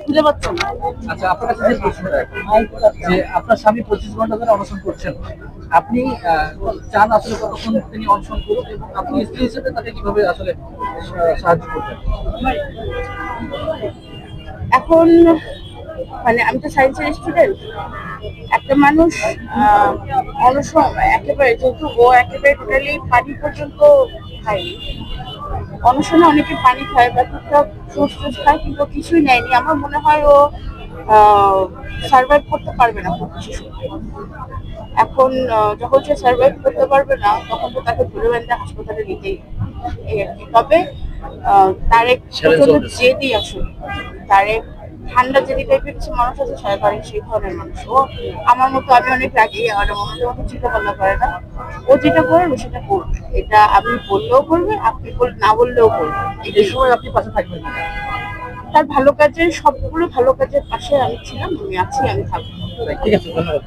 খুঁজে পাচ্ছেন না। আচ্ছা, আপনার কাছে যে প্রশ্নটা যে আপনার স্বামী 25 ঘন্টা ধরে অনশন করছেন, আপনি চান আসলে কতক্ষণ তিনি অনশন করুন এবং আপনি স্ত্রী হিসেবে তাকে কিভাবে আসলে সাহায্য করবেন? এখন মানে আমি তো সায়েন্সের স্টুডেন্ট। একটা মানুষ অনশন একেবারে, যেহেতু ও একেবারে টোটালি পানি পর্যন্ত খায়নি, অনশনে অনেকে পানি খায় বা টুকটাক ফ্রুটস টুস খায়, কিন্তু ও কিছুই নেয়নি। আমার মনে হয় ও সার্ভাইভ করতে পারবে না খুব বেশি সময়। এখন যখন সে সার্ভাইভ করতে পারবে না, তখন তো তাকে ধরে বেঁধে হাসপাতালে নিতেই হবে। এই আর কি। তবে তারেক প্রচন্ড জেদি আসলে। তারেক ঠান্ডা জেদি টাইপের কিছু মানুষ আছে, তারেক সেই ধরনের মানুষ। ও আমার মতো, আমি অনেক রাগি, আমার মতো চিন্তা ভাবনা করে না। ও যেটা করে ও সেটা করবে, এটা আমি বললেও করবে, আপনি না বললেও করবে। এই সময় আপনি পাশে থাকবেন না? তার ভালো কাজের, সবগুলো ভালো কাজের পাশে আমি ছিলাম, আমি আছি, আমি থাকবো। ঠিক আছে, ধন্যবাদ।